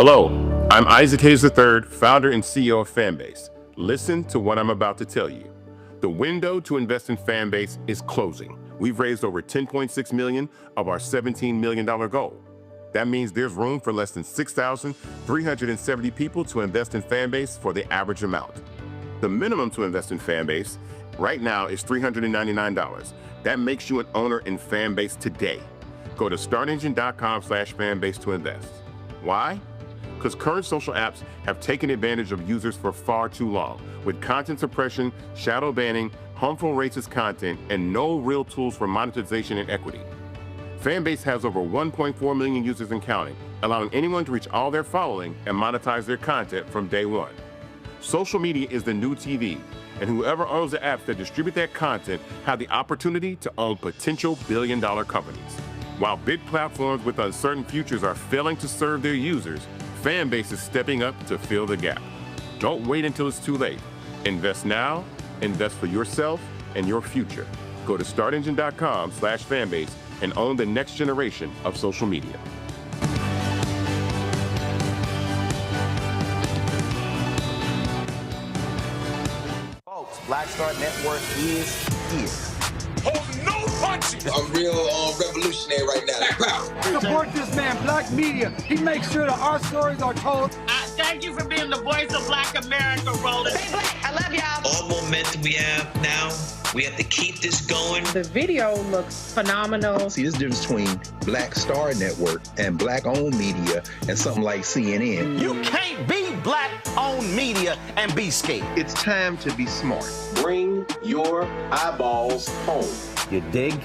Hello, I'm Isaac Hayes III, founder and CEO of Fanbase. Listen to what I'm about to tell you. The window to invest in Fanbase is closing. We've raised over $10.6 million of our $17 million goal. That means there's room for less than 6,370 people to invest in Fanbase for the average amount. The minimum to invest in Fanbase right now is $399. That makes you an owner in Fanbase today. Go to startengine.com/fanbase to invest. Why? Because current social apps have taken advantage of users for far too long, with content suppression, shadow banning, harmful racist content, and no real tools for monetization and equity. Fanbase has over 1.4 million users and counting, allowing anyone to reach all their following and monetize their content from day one. Social media is the new TV, and whoever owns the apps that distribute that content have the opportunity to own potential billion-dollar companies. While big platforms with uncertain futures are failing to serve their users, Fanbase is stepping up to fill the gap. Don't wait until it's too late. Invest now, invest for yourself and your future. Go to startengine.com/fanbase and own the next generation of social media. Folks, Black Star Network is here. Oh, no punches! I'm real revolutionary right now. Support this man, Black Media. He makes sure that our stories are told. Thank you for being the voice of Black America, Roland. Stay black. I love y'all. All momentum we have now, we have to keep this going. The video looks phenomenal. See, there's a difference between Black Star Network and Black-owned media and something like CNN. You can't be Black-owned media and be scared. It's time to be smart. Bring your eyeballs home. You dig?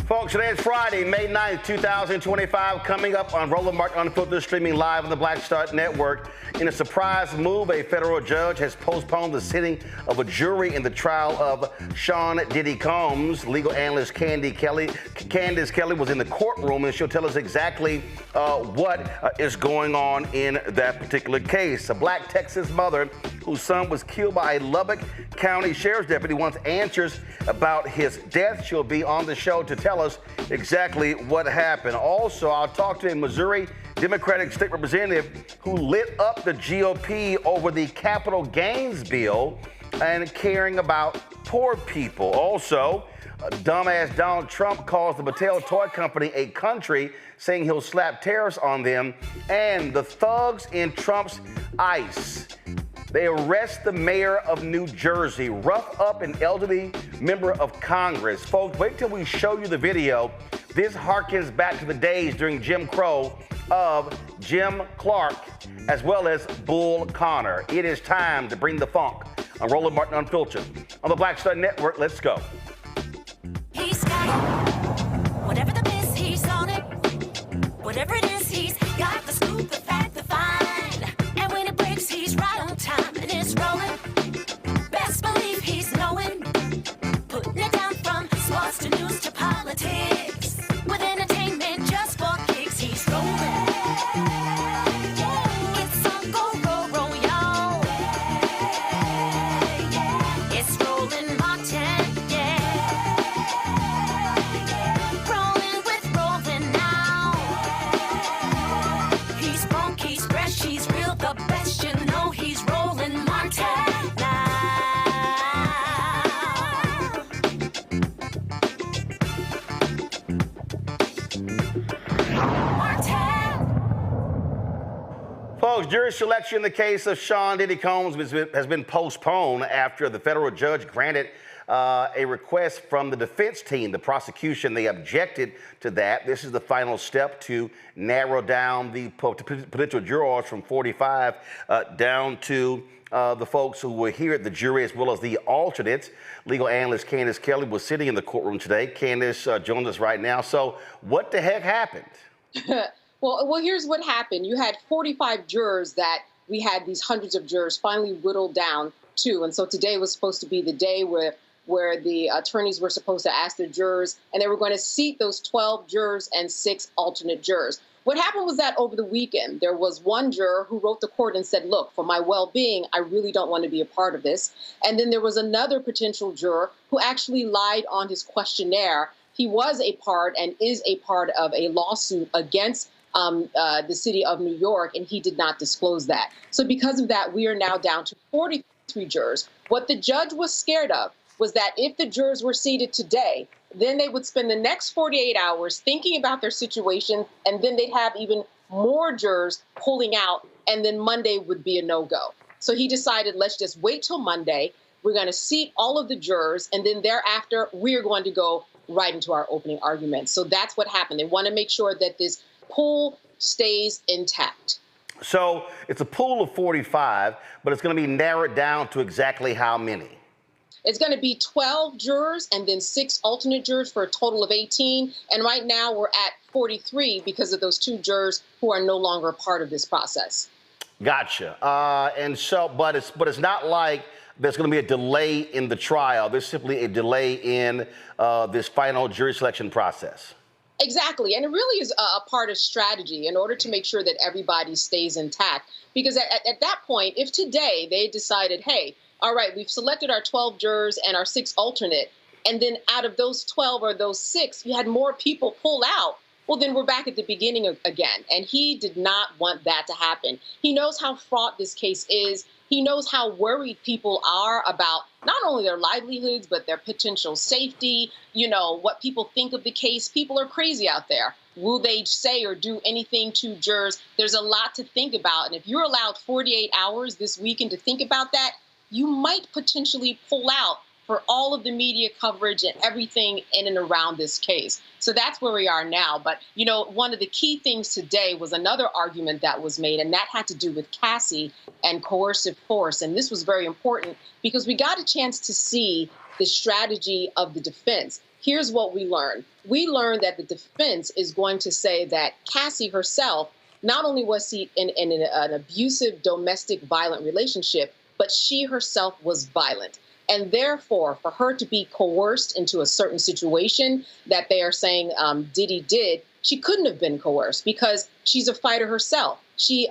Folks, today is Friday, May 9th, 2025. Coming up on Roland Martin Unfiltered, streaming live on the Black Star Network. In a surprise move, a federal judge has postponed the sitting of a jury in the trial of Sean Diddy Combs. Legal analyst Candace Kelley was in the courtroom, and she'll tell us exactly what is going on in that particular case. A Black Texas mother whose son was killed by a Lubbock County Sheriff's deputy wants answers about his death. She'll be on the show to tell us exactly what happened. Also, I'll talk to a Missouri Democratic state representative who lit up the GOP over the capital gains bill and caring about poor people. Also, dumbass Donald Trump calls the Mattel toy company a country, saying he'll slap tariffs on them. And the thugs in Trump's ICE. They arrest the mayor of New Jersey, rough up an elderly member of Congress. Folks, wait till we show you the video. This harkens back to the days during Jim Crow of Jim Clark, as well as Bull Connor. It is time to bring the funk on Roland Martin Unfiltered. On the Black Star Network, let's go. He's got it. Whatever the miss, he's on it. Whatever it is, he's got the scoop, the fact, the find. And when it breaks, he's right on time and it's rolling. Best believe he's knowing. Putting it down from sports to news to politics. With entertainment just for kicks, he's rolling. It's on Go, Roll, y'all. It's Roland Martin, yeah. Folks, jury selection in the case of Sean Diddy Combs has been postponed after the federal judge granted a request from the defense team. The prosecution, they objected to that. This is the final step to narrow down the potential jurors from 45 down to the folks who were here at the jury, as well as the alternates. Legal analyst Candace Kelley was sitting in the courtroom today. Candace joins us right now. So what the heck happened? Well, here's what happened. You had 45 jurors that we had these hundreds of jurors finally whittled down to. And so today was supposed to be the day where the attorneys were supposed to ask the jurors, and they were going to seat those 12 jurors and 6 alternate jurors. What happened was that over the weekend, there was one juror who wrote to court and said, look, for my well-being, I really don't want to be a part of this. And then there was another potential juror who actually lied on his questionnaire. He was a part and is a part of a lawsuit against the city of New York, and he did not disclose that. So because of that, we are now down to 43 jurors. What the judge was scared of was that if the jurors were seated today, then they would spend the next 48 hours thinking about their situation, and then they'd have even more jurors pulling out, and then Monday would be a no-go. So he decided, let's just wait till Monday. We're going to seat all of the jurors, and then thereafter, we're going to go right into our opening argument. So that's what happened. They want to make sure that this pool stays intact. So it's a pool of 45, but it's going to be narrowed down to exactly how many? It's going to be 12 jurors and then 6 alternate jurors for a total of 18. And right now we're at 43 because of those 2 jurors who are no longer part of this process. Gotcha. But it's not like there's going to be a delay in the trial. There's simply a delay in this final jury selection process. Exactly. And it really is a part of strategy in order to make sure that everybody stays intact. Because at that point, if today they decided, hey, all right, we've selected our 12 jurors and our 6 alternate, and then out of those 12 or those 6, you had more people pull out, well, then we're back at the beginning again. And he did not want that to happen. He knows how fraught this case is. He knows how worried people are about not only their livelihoods, but their potential safety, what people think of the case. People are crazy out there. Will they say or do anything to jurors? There's a lot to think about. And if you're allowed 48 hours this weekend to think about that, you might potentially pull out for all of the media coverage and everything in and around this case. So that's where we are now. But, one of the key things today was another argument that was made, and that had to do with Cassie and coercive force. And this was very important because we got a chance to see the strategy of the defense. Here's what we learned. We learned that the defense is going to say that Cassie herself, not only was she in an abusive domestic violent relationship, but she herself was violent. And therefore, for her to be coerced into a certain situation that they are saying Diddy did, she couldn't have been coerced because she's a fighter herself. She's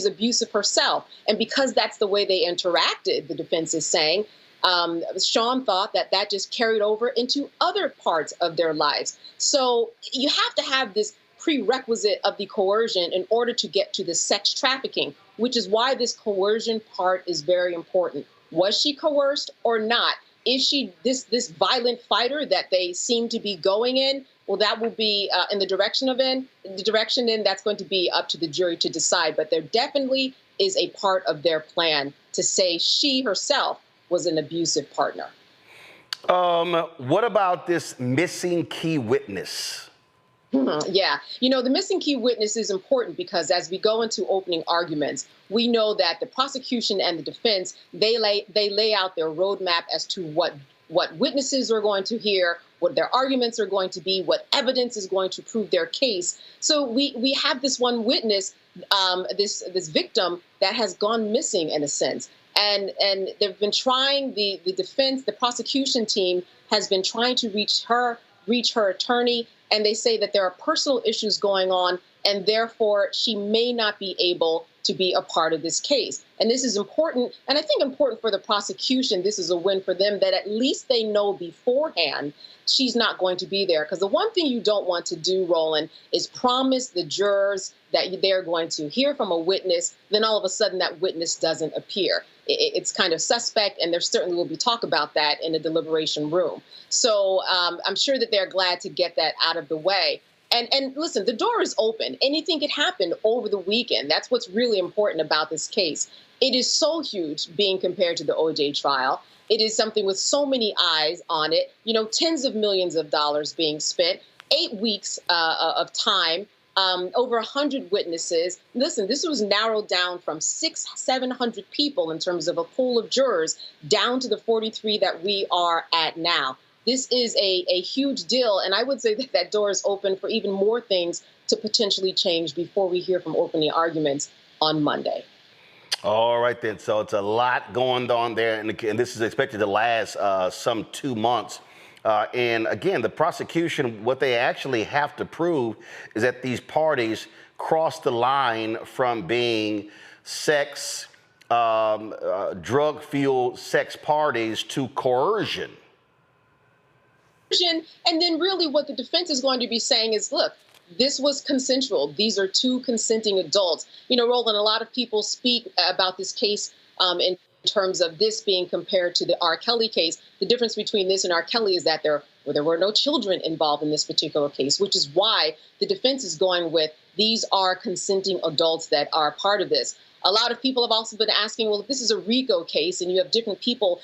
abusive herself. And because that's the way they interacted, the defense is saying, Sean thought that just carried over into other parts of their lives. So you have to have this prerequisite of the coercion in order to get to the sex trafficking, which is why this coercion part is very important. Was she coerced or not? Is she this violent fighter that they seem to be going in? Well, that will be in the direction that's going to be up to the jury to decide. But there definitely is a part of their plan to say she herself was an abusive partner. What about this missing key witness? Yeah. The missing key witness is important because as we go into opening arguments, we know that the prosecution and the defense, they lay out their roadmap as to what witnesses are going to hear, what their arguments are going to be, what evidence is going to prove their case. So we have this one witness, this victim that has gone missing in a sense. And they've been trying, the defense, the prosecution team has been trying to reach her attorney, and they say that there are personal issues going on, and therefore she may not be able to be a part of this case. And this is important, and I think important for the prosecution. This is a win for them that at least they know beforehand she's not going to be there. Because the one thing you don't want to do, Roland, is promise the jurors that they're going to hear from a witness, then all of a sudden that witness doesn't appear. It's kind of suspect, and there certainly will be talk about that in a deliberation room. So I'm sure that they're glad to get that out of the way. And listen, the door is open. Anything could happen over the weekend. That's what's really important about this case. It is so huge being compared to the OJ trial. It is something with so many eyes on it, tens of millions of dollars being spent, 8 weeks of time, over 100 witnesses. Listen, this was narrowed down from 700 people in terms of a pool of jurors down to the 43 that we are at now. This is a huge deal, and I would say that that door is open for even more things to potentially change before we hear from opening arguments on Monday. All right, then. So it's a lot going on there, and this is expected to last some 2 months. And again, the prosecution, what they actually have to prove is that these parties crossed the line from being sex, drug-fueled sex parties to coercion. And then really what the defense is going to be saying is, look, this was consensual. These are two consenting adults. Roland, a lot of people speak about this case in terms of this being compared to the R. Kelly case. The difference between this and R. Kelly is that there were no children involved in this particular case, which is why the defense is going with these are consenting adults that are part of this. A lot of people have also been asking, well, if this is a RICO case and you have different people,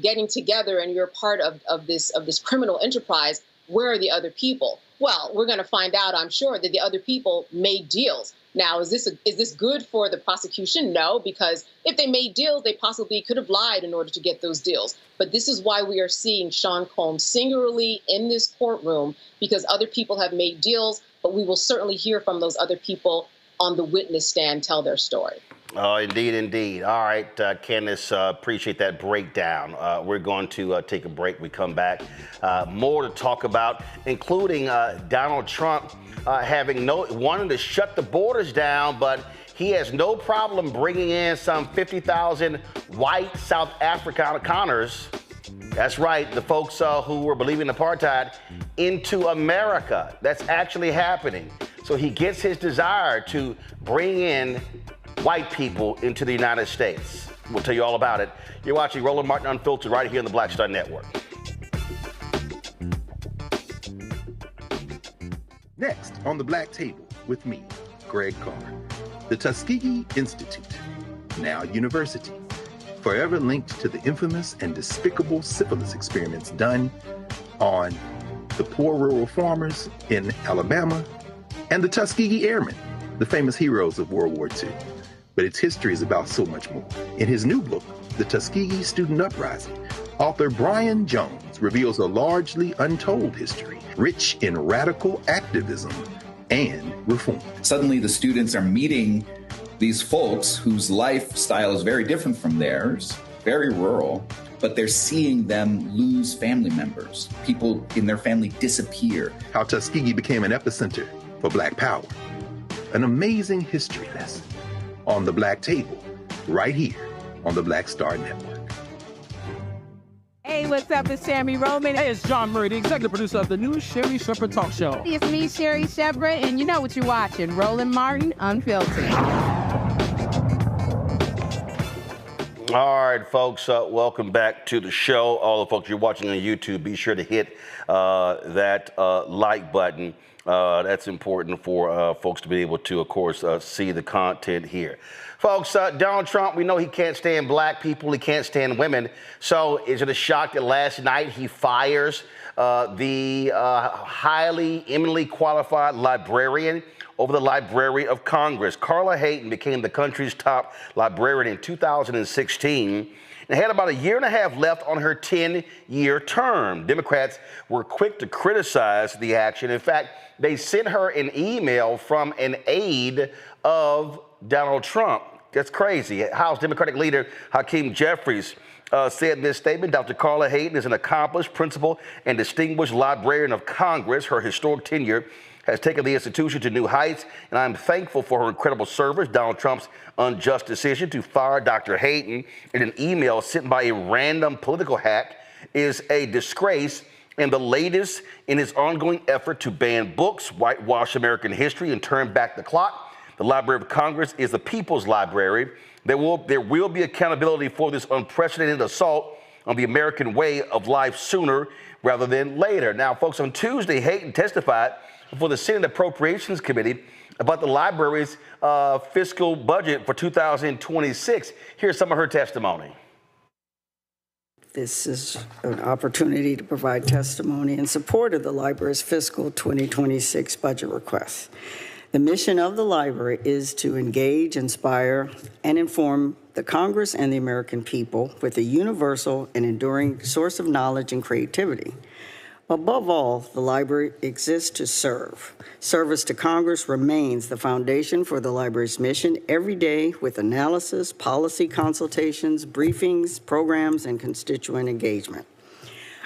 getting together and you're part of this criminal enterprise, where are the other people? Well, we're going to find out, I'm sure, that the other people made deals. Now, is this good for the prosecution? No, because if they made deals, they possibly could have lied in order to get those deals. But this is why we are seeing Sean Combs singularly in this courtroom, because other people have made deals, but we will certainly hear from those other people on the witness stand tell their story. Oh, indeed, indeed. All right, Candace, appreciate that breakdown. We're going to take a break. We come back. More to talk about, including Donald Trump wanting to shut the borders down, but he has no problem bringing in some 50,000 white South Afrikaners. That's right, the folks who were believing in apartheid into America. That's actually happening. So he gets his desire to bring in white people into the United States. We'll tell you all about it. You're watching Roland Martin Unfiltered right here on the Black Star Network. Next on the Black Table with me, Greg Carr. The Tuskegee Institute, now university, forever linked to the infamous and despicable syphilis experiments done on the poor rural farmers in Alabama and the Tuskegee Airmen, the famous heroes of World War II. But its history is about so much more. In his new book, The Tuskegee Student Uprising, author Brian Jones reveals a largely untold history, rich in radical activism and reform. Suddenly the students are meeting these folks whose lifestyle is very different from theirs, very rural, but they're seeing them lose family members. People in their family disappear. How Tuskegee became an epicenter for Black power. An amazing history lesson on the Black Table, right here on the Black Star Network. Hey, what's up? It's Sammy Roman. Hey, it's John Murray, the executive producer of the new Sherry Shepherd Talk Show. It's me, Sherry Shepherd, and you know what you're watching, Roland Martin Unfiltered. All right, folks, welcome back to the show. All the folks you're watching on YouTube, be sure to hit that like button. That's important for folks to be able to, of course, see the content here. Folks, Donald Trump, we know he can't stand black people. He can't stand women. So is it a shock that last night he fires the highly, eminently qualified librarian over the Library of Congress? Carla Hayden became the country's top librarian in 2016 and had about a year and a half left on her 10-year term. Democrats were quick to criticize the action. In fact, they sent her an email from an aide of Donald Trump. That's crazy. House Democratic leader Hakeem Jeffries said in this statement, Dr. Carla Hayden is an accomplished, principled, and distinguished librarian of Congress. Her historic tenure has taken the institution to new heights, and I'm thankful for her incredible service. Donald Trump's unjust decision to fire Dr. Hayden in an email sent by a random political hack is a disgrace and the latest in his ongoing effort to ban books, whitewash American history, and turn back the clock. The Library of Congress is the people's library. There will be accountability for this unprecedented assault on the American way of life sooner rather than later. Now, folks, on Tuesday, Hayden testified before the Senate Appropriations Committee about the library's fiscal budget for 2026. Here's some of her testimony. This is an opportunity to provide testimony in support of the library's fiscal 2026 budget request. The mission of the library is to engage, inspire, and inform the Congress and the American people with a universal and enduring source of knowledge and creativity. Above all, the library exists to serve. Service to Congress remains the foundation for the library's mission every day with analysis, policy consultations, briefings, programs, and constituent engagement.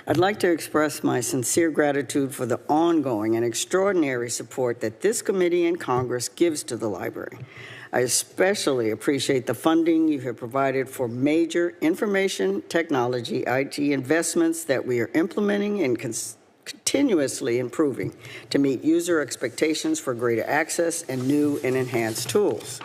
I'd like to express my sincere gratitude for the ongoing and extraordinary support that this committee and Congress gives to the library. I especially appreciate the funding you have provided for major information technology IT investments that we are implementing and continuously improving to meet user expectations for greater access and new and enhanced tools.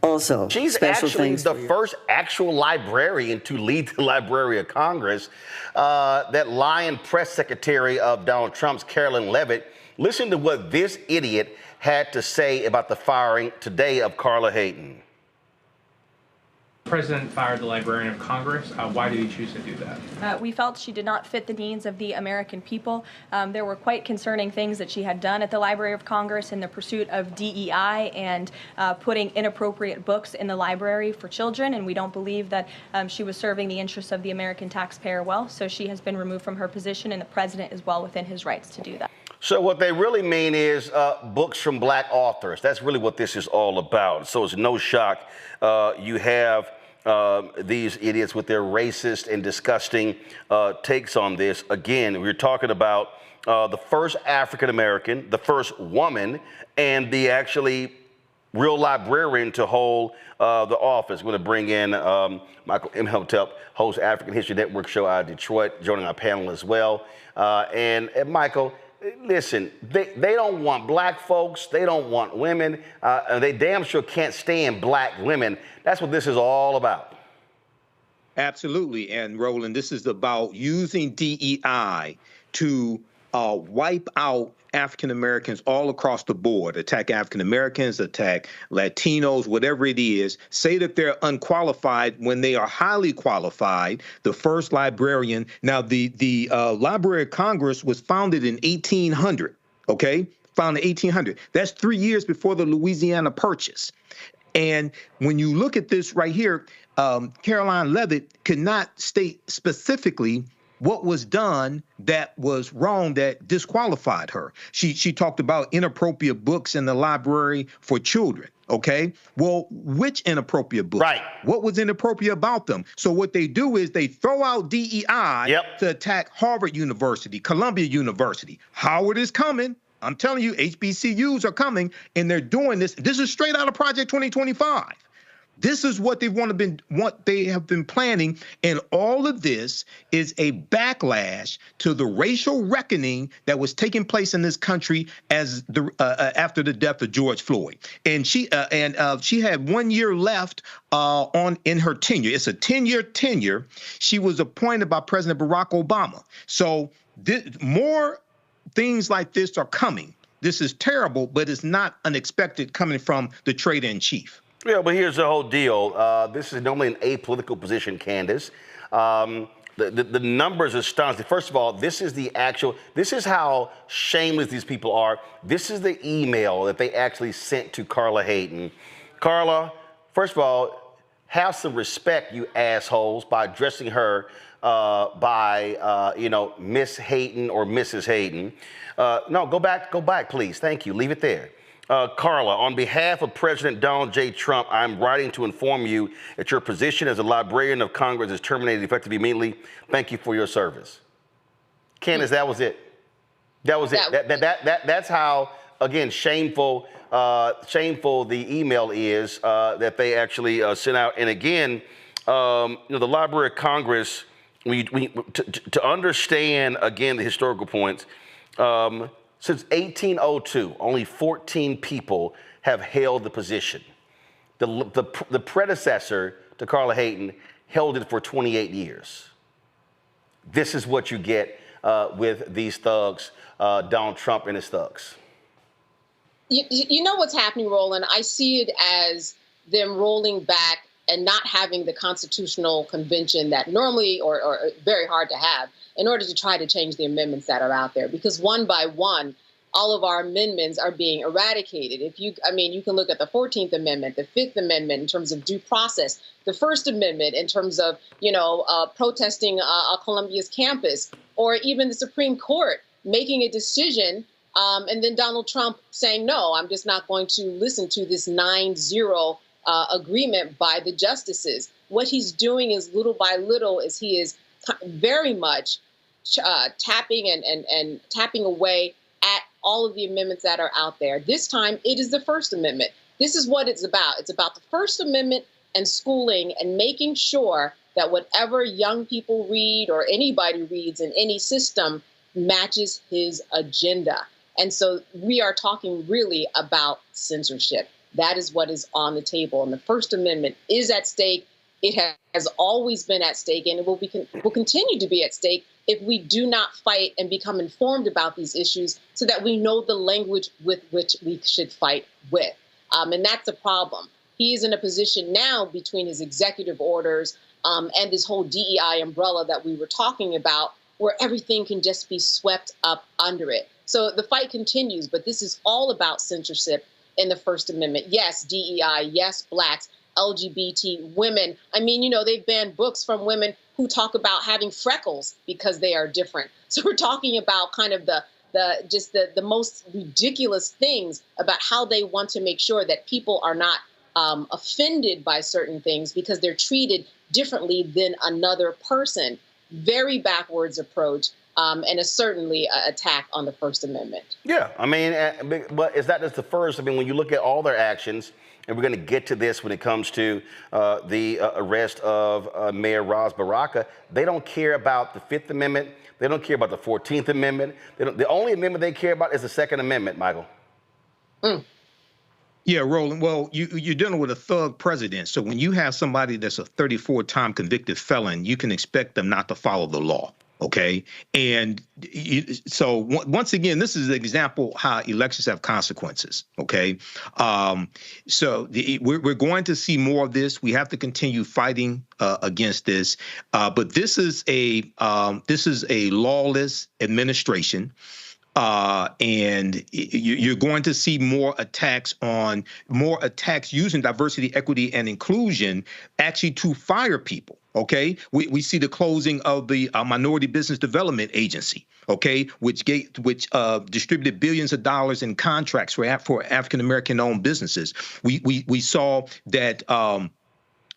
Also, she's actually the first actual librarian to lead the Library of Congress. That lying press secretary of Donald Trump's, Carolyn Levitt. Listen to what this idiot had to say about the firing today of Carla Hayden. The president fired the Librarian of Congress. Why did he choose to do that? We felt she did not fit the needs of the American people. There were quite concerning things that she had done at the Library of Congress in the pursuit of DEI and putting inappropriate books in the library for children, and we don't believe that she was serving the interests of the American taxpayer well, so she has been removed from her position, and the president is well within his rights to do that. So what they really mean is books from black authors. That's really what this is all about. So it's no shock you have these idiots with their racist and disgusting takes on this. Again, we're talking about the first African-American, the first woman, and the actually real librarian to hold the office. We're going to bring in Michael Imhotep, host African History Network show out of Detroit, joining our panel as well. And Michael, listen, they don't want black folks. They don't want women. And they damn sure can't stand black women. That's what this is all about. Absolutely. And Roland, this is about using DEI to wipe out African Americans all across the board, attack African Americans, attack Latinos, whatever it is, say that they're unqualified when they are highly qualified. The first librarian. Now, the Library of Congress was founded in 1800. OK, founded in 1800. That's 3 years before the Louisiana Purchase. And when you look at this right here, Caroline Levitt could not state specifically what was done that was wrong that disqualified her. She talked about inappropriate books in the library for children. Okay, well, which inappropriate books? Right. What was inappropriate about them? So what they do is they throw out DEI to attack Harvard University, Columbia University. Howard is coming. I'm telling you, HBCUs are coming, and they're doing this. This is straight out of Project 2025. This is what they have been planning, and all of this is a backlash to the racial reckoning that was taking place in this country as after the death of George Floyd. And she had 1 year left in her tenure. It's a 10-year tenure. She was appointed by President Barack Obama. So more things like this are coming. This is terrible, but it's not unexpected coming from the traitor-in-chief. Yeah, but here's the whole deal. This is normally an apolitical position, Candace. The numbers are astonishing. First of all, this is how shameless these people are. This is the email that they actually sent to Carla Hayden. Carla, first of all, have some respect, you assholes, by addressing her by Miss Hayden or Mrs. Hayden. No, go back, please. Thank you. Leave it there. Carla, on behalf of President Donald J. Trump, I'm writing to inform you that your position as a Librarian of Congress is terminated effective immediately. Thank you for your service. Candace, that was it. That was it. That's how, again, shameful the email is that they actually sent out. And again, the Library of Congress, to understand, again, the historical points, since 1802, only 14 people have held the position. The predecessor to Carla Hayden held it for 28 years. This is what you get with these thugs, Donald Trump and his thugs? You know what's happening, Roland? I see it as them rolling back and not having the constitutional convention that normally or very hard to have in order to try to change the amendments that are out there. Because one by one, all of our amendments are being eradicated. You can look at the 14th Amendment, the 5th Amendment in terms of due process, the First Amendment in terms of, protesting Columbia's campus, or even the Supreme Court making a decision and then Donald Trump saying, no, I'm just not going to listen to this 9-0 agreement by the justices. What he's doing is little by little is he is very much tapping and tapping away at all of the amendments that are out there. This time, it is the First Amendment. This is what it's about. It's about the First Amendment and schooling and making sure that whatever young people read or anybody reads in any system matches his agenda. And so we are talking really about censorship. That is what is on the table. And the First Amendment is at stake. It has always been at stake, and it will continue to be at stake if we do not fight and become informed about these issues so that we know the language with which we should fight with. And that's a problem. He is in a position now between his executive orders and this whole DEI umbrella that we were talking about, where everything can just be swept up under it. So the fight continues, but this is all about censorship in the First Amendment. Yes, DEI, yes, blacks, LGBT, women. They've banned books from women who talk about having freckles because they are different. So we're talking about kind of the most ridiculous things about how they want to make sure that people are not offended by certain things because they're treated differently than another person. Very backwards approach, and is certainly an attack on the First Amendment. Yeah, but it's not just the first. When you look at all their actions, and we're going to get to this when it comes to the arrest of Mayor Ras Baraka, they don't care about the Fifth Amendment. They don't care about the 14th Amendment. The only amendment they care about is the Second Amendment, Michael. Yeah, Roland. Well, you're dealing with a thug president. So when you have somebody that's a 34-time convicted felon, you can expect them not to follow the law. OK, and so once again, this is an example how elections have consequences. OK, we're going to see more of this. We have to continue fighting against this. But this is a lawless administration. And you're going to see more attacks using diversity, equity, and inclusion actually to fire people. OK, we see the closing of the Minority Business Development Agency, OK, which distributed billions of dollars in contracts for African-American owned businesses. We saw that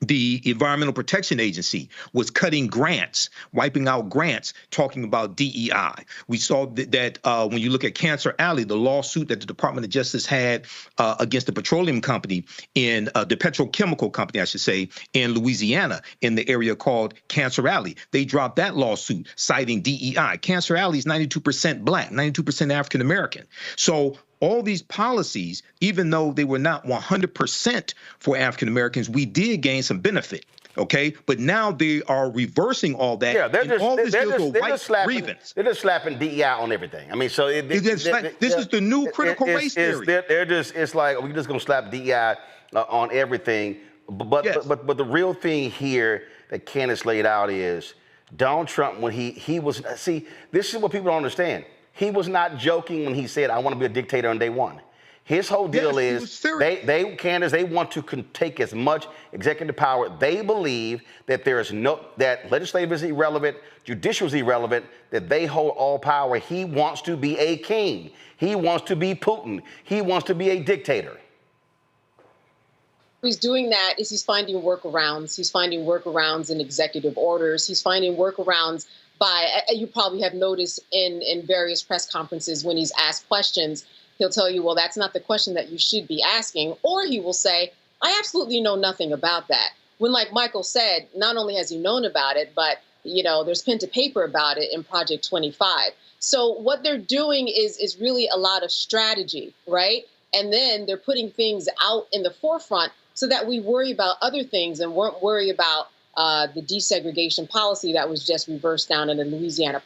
the Environmental Protection Agency was cutting grants, wiping out grants, talking about DEI. We saw that when you look at Cancer Alley, the lawsuit that the Department of Justice had against the petroleum company the petrochemical company, I should say, in Louisiana, in the area called Cancer Alley. They dropped that lawsuit citing DEI. Cancer Alley is 92% black, 92% African American. So all these policies, even though they were not 100% for African Americans, we did gain some benefit. OK, but now they are reversing all that. Yeah, they're just slapping DEI on everything. This is the new critical race theory. It's like we're just going to slap DEI on everything. But the real thing here that Candace laid out is Donald Trump, when he was, see, this is what people don't understand. He was not joking when he said, I want to be a dictator on day one. His whole deal is Candace, they want to take as much executive power. They believe that that legislative is irrelevant, judicial is irrelevant, that they hold all power. He wants to be a king. He wants to be Putin. He wants to be a dictator. He's doing that is he's finding workarounds. He's finding workarounds in executive orders. He's finding workarounds you probably have noticed in various press conferences when he's asked questions, he'll tell you, well, that's not the question that you should be asking. Or he will say, I absolutely know nothing about that. When, like Michael said, not only has he known about it, but, there's pen to paper about it in Project 25. So what they're doing is really a lot of strategy, right? And then they're putting things out in the forefront so that we worry about other things and won't worry about the desegregation policy that was just reversed down in a Louisiana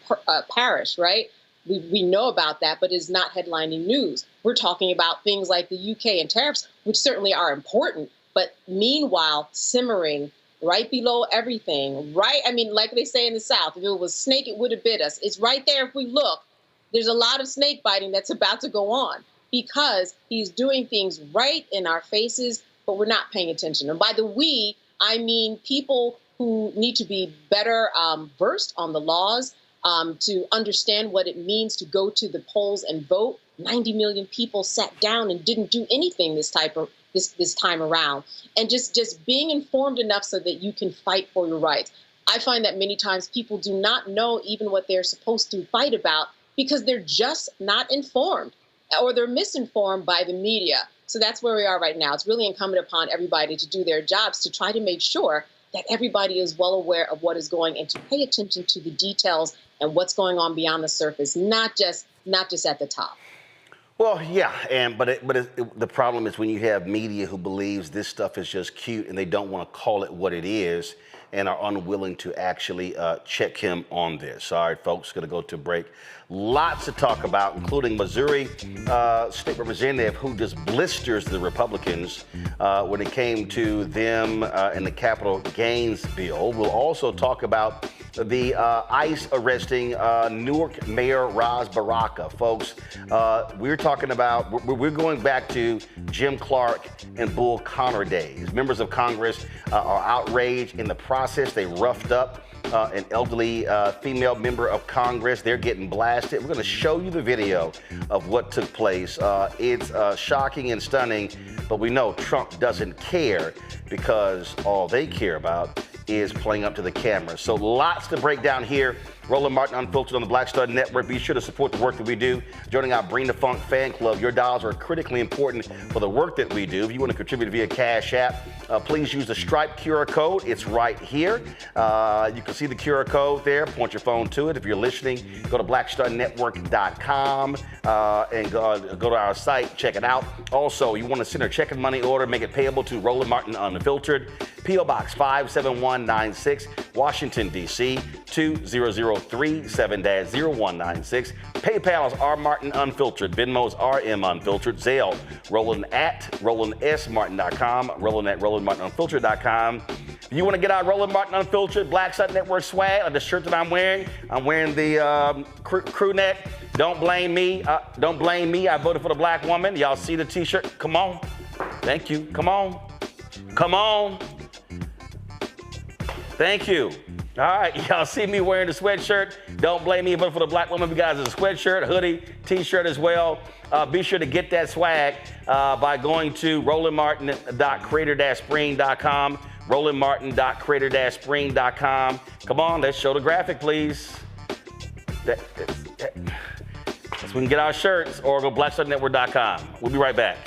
parish, right? We know about that, but it's not headlining news. We're talking about things like the UK and tariffs, which certainly are important, but meanwhile, simmering right below everything, right? I mean, like they say in the South, if it was snake, it would have bit us. It's right there if we look. There's a lot of snake biting that's about to go on because he's doing things right in our faces, but we're not paying attention. And by the we, I mean people who need to be better versed on the laws, to understand what it means to go to the polls and vote. 90 million people sat down and didn't do anything this time around. And just being informed enough so that you can fight for your rights. I find that many times people do not know even what they're supposed to fight about because they're just not informed or they're misinformed by the media. So that's where we are right now. It's really incumbent upon everybody to do their jobs to try to make sure that everybody is well aware of what is going and to pay attention to the details and what's going on beyond the surface, not just at the top. Well, yeah, but the problem is when you have media who believes this stuff is just cute and they don't want to call it what it is and are unwilling to actually check him on this. All right, folks, going to go to break. Lots to talk about, including Missouri State Representative who just blisters the Republicans when it came to them and the capital gains bill. We'll also talk about the ICE arresting Newark Mayor Ras Baraka. Folks, we're talking about, we're going back to Jim Clark and Bull Connor days. Members of Congress are outraged in the process. They roughed up an elderly female member of Congress. They're getting blasted. We're going to show you the video of what took place. It's shocking and stunning, but we know Trump doesn't care because all they care about is playing up to the camera. So lots to break down here. Roland Martin Unfiltered on the Black Star Network. Be sure to support the work that we do. Joining our Bring the Funk fan club. Your dollars are critically important for the work that we do. If you want to contribute via Cash App, please use the Stripe QR code. It's right here. You can see the QR code there. Point your phone to it. If you're listening, go to blackstarnetwork.com and go to our site. Check it out. Also, you want to send a check and money order, make it payable to Roland Martin Unfiltered. P.O. Box 57196, Washington, D.C. 20037-0196. PayPal is R Martin Unfiltered. Venmo is RM Unfiltered. Zelle, Roland at RolandSMartin.com. Roland at RolandMartinUnfiltered.com. If you want to get our Roland Martin Unfiltered Black Star Network swag, like the shirt that I'm wearing the crew neck. Don't blame me. Don't blame me. I voted for the black woman. Y'all see the T-shirt? Come on. Thank you. Come on. Come on. Thank you. All right, y'all see me wearing the sweatshirt. Don't blame me, but for the black woman, you guys, it's a sweatshirt, hoodie, T-shirt as well. Be sure to get that swag by going to rolandmartin.creator-spring.com, rolandmartin.creator-spring.com. Come on, let's show the graphic, please. So we can get our shirts, or go blackstarnetwork.com. We'll be right back.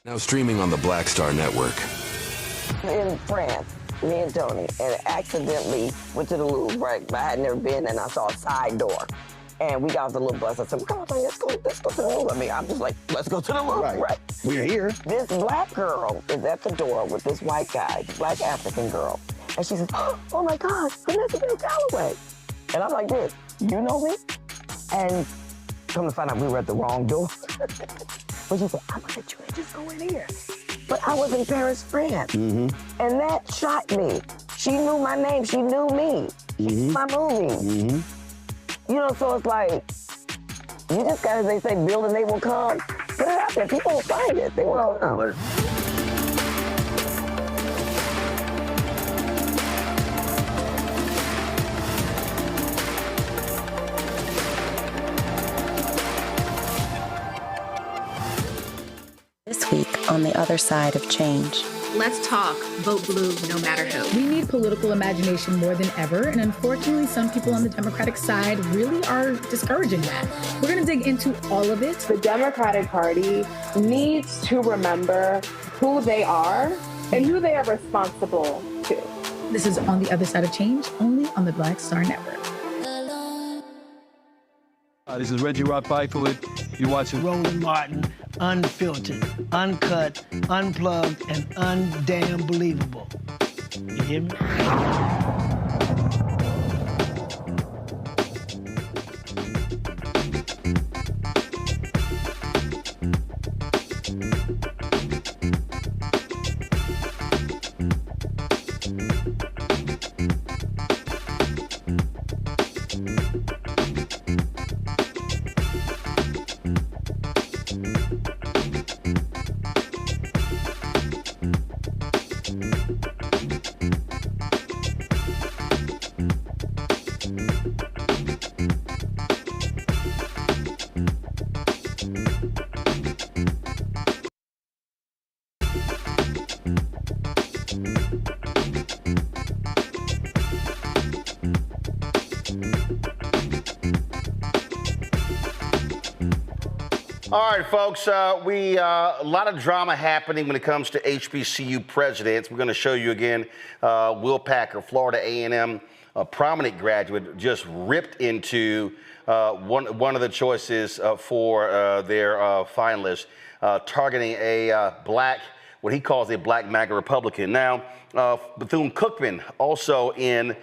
Now streaming on the Black Star Network. In France, me and Tony, and accidentally went to the Louvre, right? But I had never been, and I saw a side door. And we got off the little bus. I said, come on, let's go to the Louvre. I mean, I'm just like, let's go to the Louvre, right? We're here. This black girl is at the door with this white guy, black African girl. And she says, oh my gosh, Vanessa Bell Calloway. And I'm like this, you know me? And come to find out we were at the wrong door. But she said, I'm gonna let you in, just go in here. But I was in Paris, France. Mm-hmm. And that shocked me. She knew my name, she knew me. Mm-hmm. My movie. Mm-hmm. You know, so it's like, you just gotta, they say, build and they will come. Put it out there, people will find it, they will come. This week on The Other Side of Change. Let's talk. Vote blue, no matter who. We need political imagination more than ever, and unfortunately, some people on the Democratic side really are discouraging that. We're going to dig into all of it. The Democratic Party needs to remember who they are and who they are responsible to. This is On the Other Side of Change, only on the Black Star Network. This is Reggie Rock Byford. You're watching Roland Martin, unfiltered, uncut, unplugged, and undamn believable. You hear me? All right, folks, a lot of drama happening when it comes to HBCU presidents. We're going to show you again, Will Packer, Florida A&M, a prominent graduate, just ripped into one of the choices for their finalists, targeting a what he calls a black MAGA Republican. Now, Bethune-Cookman, also in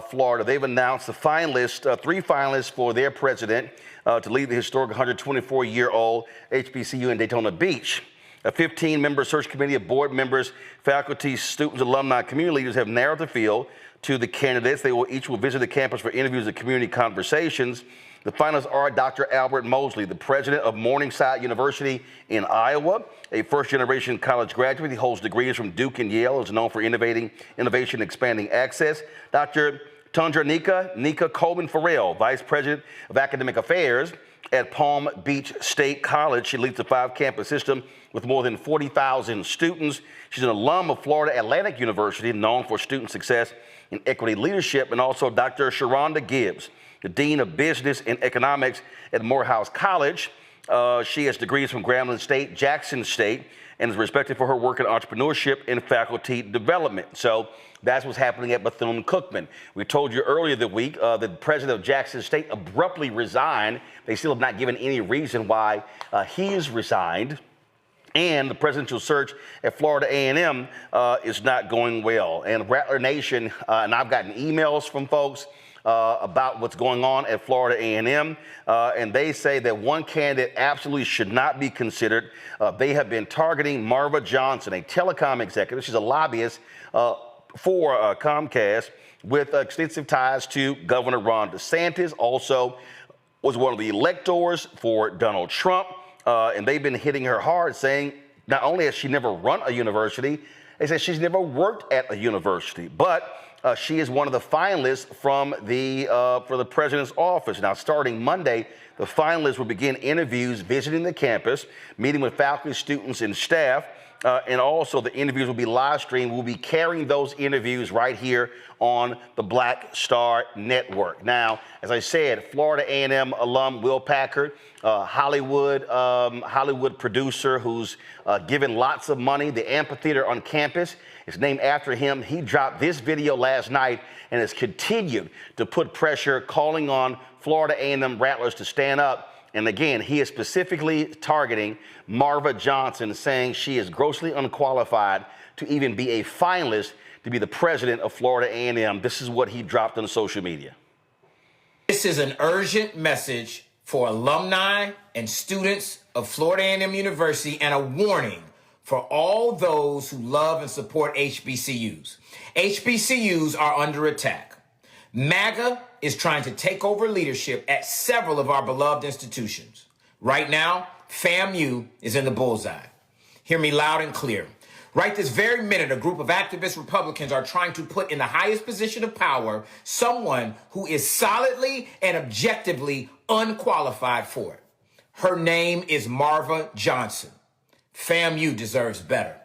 Florida, they've announced the finalists, 3 finalists for their president to lead the historic 124-year-old HBCU in Daytona Beach. A 15-member search committee of board members, faculty, students, alumni, community leaders have narrowed the field to the candidates. They will each visit the campus for interviews and community conversations. The finalists are Dr. Albert Mosley, the president of Morningside University in Iowa, a first-generation college graduate. He holds degrees from Duke and Yale, is known for innovation, expanding access. Dr. Tundra Nika Coleman Farrell, vice president of academic affairs at Palm Beach State College. She leads the 5-campus system with more than 40,000 students. She's an alum of Florida Atlantic University, known for student success and equity leadership, and also Dr. Sharonda Gibbs, the Dean of Business and Economics at Morehouse College. She has degrees from Grambling State, Jackson State, and is respected for her work in entrepreneurship and faculty development. So that's what's happening at Bethune-Cookman. We told you earlier the week the president of Jackson State abruptly resigned. They still have not given any reason why he has resigned. And the presidential search at Florida A&M is not going well. And Rattler Nation, and I've gotten emails from folks about what's going on at Florida A&M, and they say that one candidate absolutely should not be considered. They have been targeting Marva Johnson, a telecom executive. She's a lobbyist for Comcast with extensive ties to Governor Ron DeSantis, also was one of the electors for Donald Trump, and they've been hitting her hard, saying not only has she never run a university, they say she's never worked at a university, but she is one of the finalists from for the president's office. Now, starting Monday, the finalists will begin interviews, visiting the campus, meeting with faculty, students, and staff. And also the interviews will be live streamed. We'll be carrying those interviews right here on the Black Star Network. Now, as I said, Florida A&M alum Will Packer, Hollywood producer who's given lots of money. The amphitheater on campus is named after him. He dropped this video last night and has continued to put pressure, calling on Florida A&M Rattlers to stand up. And again, he is specifically targeting Marva Johnson, saying she is grossly unqualified to even be a finalist to be the president of Florida A&M. This is what he dropped on social media. This is an urgent message for alumni and students of Florida A&M University, and a warning for all those who love and support HBCUs. HBCUs are under attack. MAGA is trying to take over leadership at several of our beloved institutions. Right now, FAMU is in the bullseye. Hear me loud and clear. Right this very minute, a group of activist Republicans are trying to put in the highest position of power someone who is solidly and objectively unqualified for it. Her name is Marva Johnson. FAMU deserves better.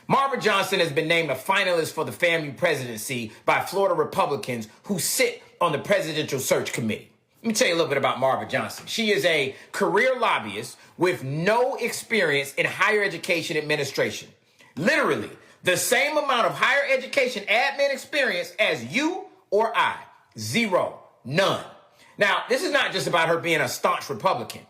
Marva Johnson has been named a finalist for the FAMU presidency by Florida Republicans who sit on the presidential search committee. Let me tell you a little bit about Marva Johnson. She is a career lobbyist with no experience in higher education administration. Literally, the same amount of higher education admin experience as you or I. Zero. None. Now, this is not just about her being a staunch Republican.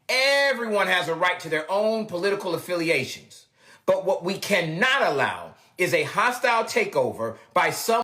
Everyone has a right to their own political affiliations. But what we cannot allow is a hostile takeover by some